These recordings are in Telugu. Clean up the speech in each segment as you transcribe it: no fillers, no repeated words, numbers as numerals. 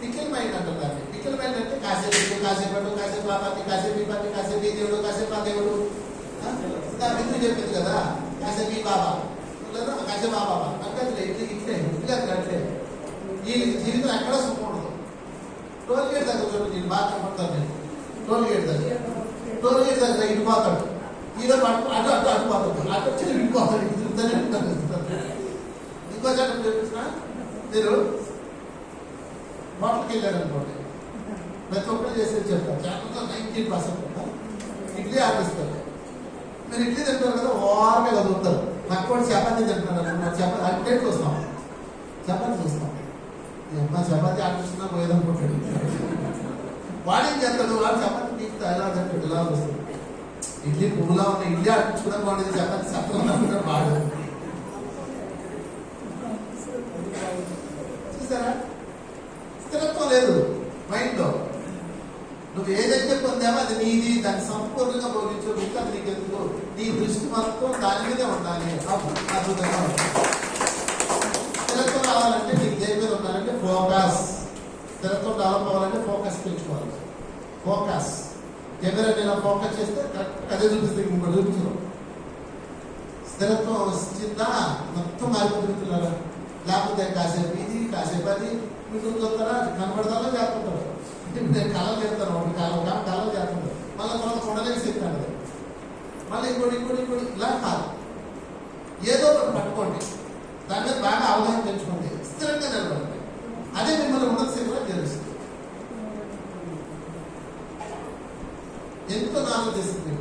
పికిల్ మైండ్ అంటారు దాన్ని. పికిల్ మైండ్ అంటే కాసేపు కాసేపు కాసేపు ఆ పార్టీ కాసేపు ఈ పార్టీ కాసేపు ఈ దేవుడు కాసేపు ఆ దేవుడు. బిందు చెప్పింది కదా కాసేపు ఈ బాబా లేదా కాసేపు ఆ బాబా అంటే ఇట్లే ఇట్లే అట్లే. ఈ జీవితం ఎక్కడ సుఖం ఉండదు. టోల్ గేట్ దగ్గర చూడండి, నేను బాగా కనపడతాను. నేను టోల్ గేట్ దగ్గర ఇటుపోతాడు, ఈలో అటు అటు అటు అటుపోతాడు, అటు వచ్చి ఇటుపోతాడు, ఇద్దరుతూనే ఉంటారు. ఇంకో చట్టం చూపించిన మీరు హోటల్కి వెళ్ళారు అనుకోండి, ప్రతి ఒక్కరు చేసేది చెప్తారు. చాలా 90% ఇడ్లీ ఆపిస్తారు. మీరు ఇడ్లీ తింటారు కదా, ఓరగా చదువుతారు. పక్కన చపాతీ తింటున్నారు అనుకున్నారు, చపాతీ అంటే చూస్తాం, చపాతీ చూస్తాం. అమ్మ చపాతీ ఆడిస్తున్నా పోయేదనుకుంటాడు. వాడు ఏం చేస్తాడు, వాడు చపాతీ మీకు ఎలా చెప్పాడు, ఇలా వస్తుంది. ఇడ్లీ పువ్వులా ఉన్న ఇడ్లీ ఆడించుకున్నా బాగుండేది, చపాతీ సత్రం అనుకుంటాడు వాడు. చూసారా, స్థిరత్వం లేదు మైండ్లో. నువ్వు ఏదైతే పొందావో అది నీది, దాన్ని సంపూర్ణంగా భోగించు. ఇంకా నీకెందుకు, నీ దృష్టి మొత్తం దాని మీదే ఉండాలి. అద్భుతంగా స్థిరత్వం రావాలంటే నీకు దేని మీద ఉండాలంటే ఫోకస్. స్థిరత్వం డెవలప్ అవ్వాలంటే ఫోకస్ పెంచుకోవాలి. ఫోకస్ కెమెరా ఇలా ఫోకస్ చేస్తే కరెక్ట్ అదే చూపిస్తే ఇంకోటి చూపించరు. స్థిరత్వం వచ్చిందా మొత్తం మారిపోతున్నారా, లేకపోతే కాసేపు ఇది కాసేపు అది మీకు చూస్తారా, కనపడతారో చేస్తుంటారు. నేను కళలు చెప్తాను, ఒకటి కళలు చేస్తుంటారు. మళ్ళీ తర్వాత కొనలేని శక్తి అంటది, మళ్ళీ ఇంకోటి ఇలా కాదు. ఏదో ఒకటి పట్టుకోండి, దాని మీద బాగా అవగాహన పెంచుకోండి, స్థిరంగా నిలబడండి. అదే మిమ్మల్ని ఉన్నత స్థితిలో తెలుస్తుంది. ఎంతో నాలుగు తెస్తుంది.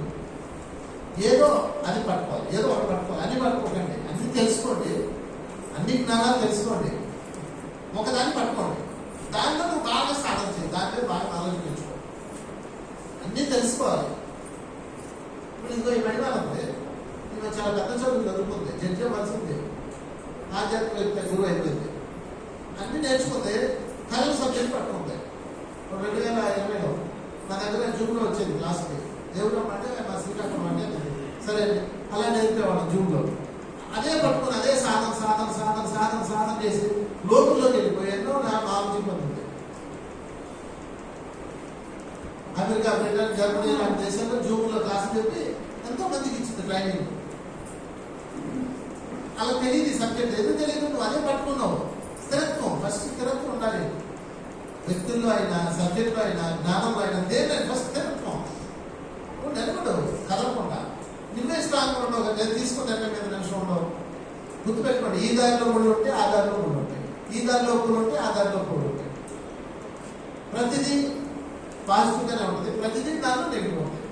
ఏదో అది పట్టుకోవాలి, ఏదో ఒకటి పట్టుకోవాలి. అన్ని పట్టుకోకండి, అన్ని తెలుసుకోండి, అన్ని జ్ఞానాలు తెలుసుకోండి. ఒకదాన్ని పట్టుకోండి, దాంట్లో నువ్వు బాగా సాధన చేయి, దాని మీద బాగా నాలెడ్జ్ పెంచుకోవాలి. అన్నీ తెలుసుకోవాలి. ఇప్పుడు ఇంకో ఈ మహిళలు ఉంది, ఈమె చాలా పెద్ద చదువు చదువుకుంది, జడ్జి అవ్వాల్సింది, ఆధ్యాత్మిక గురువు అయిపోయింది, అన్ని నేర్చుకుంది. కళల సబ్జెక్ట్ పట్టుకుంది. 2020లో నా దగ్గర జూమ్లో వచ్చేది క్లాస్కి. దేవుడు అంటే మా శ్రీకాకుళం అంటే సరే అలా నేర్పేవాళ్ళం జూమ్లో. అదే పట్టుకుని అదే సాధన చేసి లోతుల్లోకి వెళ్ళిపోయి ఎన్నో నాలెడ్జ్ పొందింది. అమెరికా, బ్రిటన్, జర్మనీ లాంటి దేశాల్లో జూమ్లో క్లాసులు చెప్పి ఎంతో మందికి ఇచ్చింది ట్రైనింగ్. అలా తెలియదు సబ్జెక్ట్, ఎందుకు తెలియదు, నువ్వు అదే పట్టుకున్నావు. స్థిరత్వం, ఫస్ట్ స్థిరత్వం ఉండాలి. వ్యక్తుల్లో అయినా, సబ్జెక్టులో అయినా, జ్ఞానంలో అయినా, దేని ఫస్ట్ స్థిరత్వం. నువ్వు నిలబడవు కదలకుండా, నువ్వే స్ట్రాంగ్ ఉండవు. నేను తీసుకుని 2 నిమిషం ఉండవు. గుర్తుపెట్టుకోండి, ఈ దారిలో కూడా ఉంటే ఆ దారిలో కూడా ఉంటాయి, ఈ దారిలో కూడా ఉంటే ఆ దారిలో కూడా ఉంటాయి. ప్రతిదీ పాజిటివ్గానే ఉంటుంది, ప్రతిదీ దానిలో నెగిటివ్ ఉంటుంది.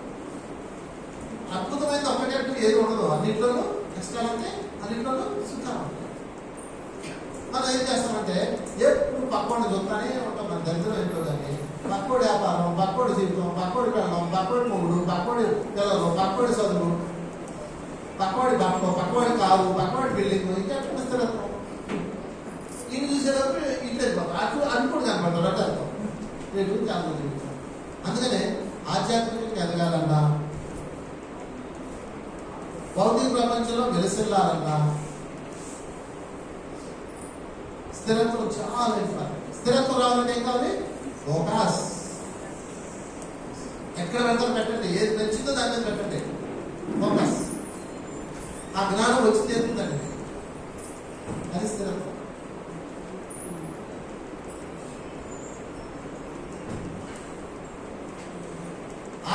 అద్భుతమైన ఒక్కటంటూ ఏది ఉండదు. అన్నింటిలోనూ కష్టాలు ఉంటాయి, అన్నింటిలోనూ సుఖాలు ఉంటాయి. మనం ఏం చేస్తామంటే ఎప్పుడు పక్కోడిని చూస్తానే ఉంటాం. మన దరిద్రం ఏంటో కానీ పక్కోడి వ్యాపారం, పక్కోడి జీవితం, పక్కోడి వెళ్ళడం, పక్కోడి మూడు, పక్కోడి పిల్లలు, పక్కోడి చదువు, పక్కోడి బట్టలు, పక్కోడి కారు, పక్కోడి బిల్డింగ్, ఇంకా స్థిరత్వం. ఇన్ని చూసేటప్పుడు ఇంటి వెళ్ళిపోతాం, అటు అని కూడా కనపడతాడు, అటు వెళ్తాం. రేపు చాలా జీవితం. అందుకనే ఆధ్యాత్మికంగా ఎదగాలన్నా, భౌతిక ప్రపంచంలో వెలిసిల్లాలన్నా స్థిరత్వం చాలా ఇంపార్టెంట్. స్థిరత్వం రావాలంటే ఏం కావాలి? ఫోకస్. ఎక్కడ పెడతారు పెట్టండి, ఏది నచ్చిందో దాని మీద పెట్టండి. ఫోకస్. ఆ జ్ఞానం వచ్చి తీరుతుందండి, అది స్థిరత్వం.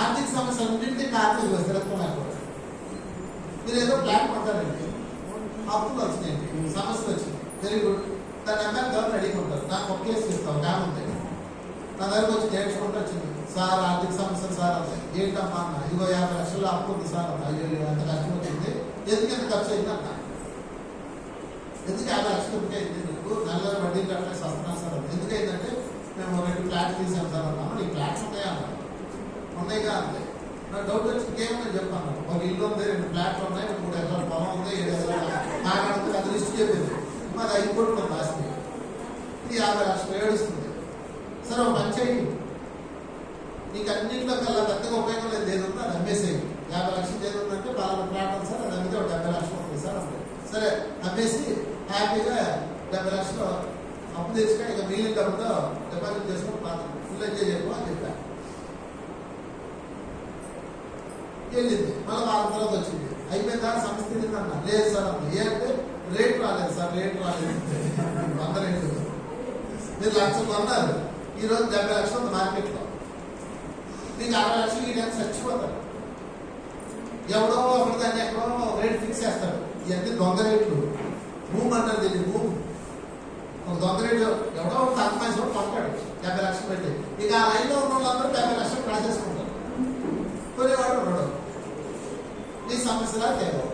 ఆర్థిక సమస్యలన్నింటినీ ఆర్థిక స్థిరత్వం లేకపోతే మీరు ఏదో ప్లాన్ పడతారండి, అప్పులు వచ్చినాయండి, సమస్యలు వచ్చినాయి, వెరీ గుడ్. దాన్ని అందరూ గవర్నమెంట్ అడిగి నాకు ఒక కేసు ఇస్తాం జ్ఞానం ఉంది. నా దగ్గరకు వచ్చి నేర్చుకుంటూ వచ్చింది, సార్ ఆర్థిక సమస్యలు సార్ అన్నాయి. ఏంటమ్మా అన్న, ఇదిగో 50 లక్షలు అప్పు ఉంది సార్ అన్న. అయ్యో ఎంత కష్టం వచ్చింది, ఎందుకు ఎంత ఖర్చు అయింది అన్న. ఎందుకు 50 లక్షలు అయింది, నీకు నెల వడ్డీ కట్టలేసి వస్తున్నాను సార్ అన్న. ఎందుకైందంటే మేము 2 ఫ్లాట్లు తీసాం సార్ అన్నాము. నీకు ఫ్లాట్స్ ఉన్నాయా అన్నారు. ఉన్నాయిగా అంతే. నాకు డౌట్ వచ్చి ఇంకేమని చెప్పాను, ఒక ఇల్లు ఉంది, 2 ఫ్లాట్లు ఉన్నాయి, 3 ఎకరాల పొలం ఉంది, 7 ఎకరాల నాకు అడుగుతుంది. అది లిస్ట్ చెప్పింది. మాది 5 కోట్లు ఉంది ఆస్తి, ఇది 50 లక్షలు ఏడుస్తుంది. సరే ఒక పని చేయి, నీకు అన్నింటిలో కల్లా పెద్దగా ఉపయోగం లేదు, ఏది ఉందో అది అమ్మేసేయి. 50 లక్షలు ఏది ఉందంటే పలానా ఫ్లాట్ ఉంది సార్, అది అమ్మితే ఒక 70 లక్షలు ఉంటుంది సార్ అంటే. సరే అమ్మేసి హ్యాపీగా 70 లక్షలు అప్పు తెచ్చుక ఇక మిగిలిన డబ్బుతో డిపాజిట్ చేసుకుని ఫుల్ ఎంజాయ్ చేయకు అని చెప్పాను. వెళ్ళింది. మళ్ళీ వారం తర్వాత వచ్చింది. అయిపోయిందా సంస్థ తిరిగిందన్న. లేదు సార్ అన్న. ఏంటంటే రేట్ రాలేదు సార్, రేట్ రాలేదు. 100 రేట్లు మీరు లక్షలు కొన్నారు, ఈరోజు 70 లక్షలు ఉంది మార్కెట్లో. మీకు 60 లక్షలు ఈ టైం చచ్చిపోతారు. ఎవడో ఒకటి దాన్ని ఎక్కడో రేట్ ఫిక్స్ చేస్తాడు. ఇవన్నీ దొంగ రేట్లు. భూమి అంటారు దీన్ని, భూమి. ఒక దొంగ రేటు ఎవడో ఒక తక్కువ కొంటాడు 70 లక్షలు పెట్టి. ఇక ఆ లైన్లో ఉన్న వాళ్ళందరూ 70 లక్షలు డ్రా చేసుకుంటారు. కొనేవాడు ఉండడు. ఈ సమస్యలా తేవాలి.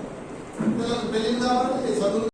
పిల్లలకు పెళ్ళిళ్ళు కావాలి, చదువులు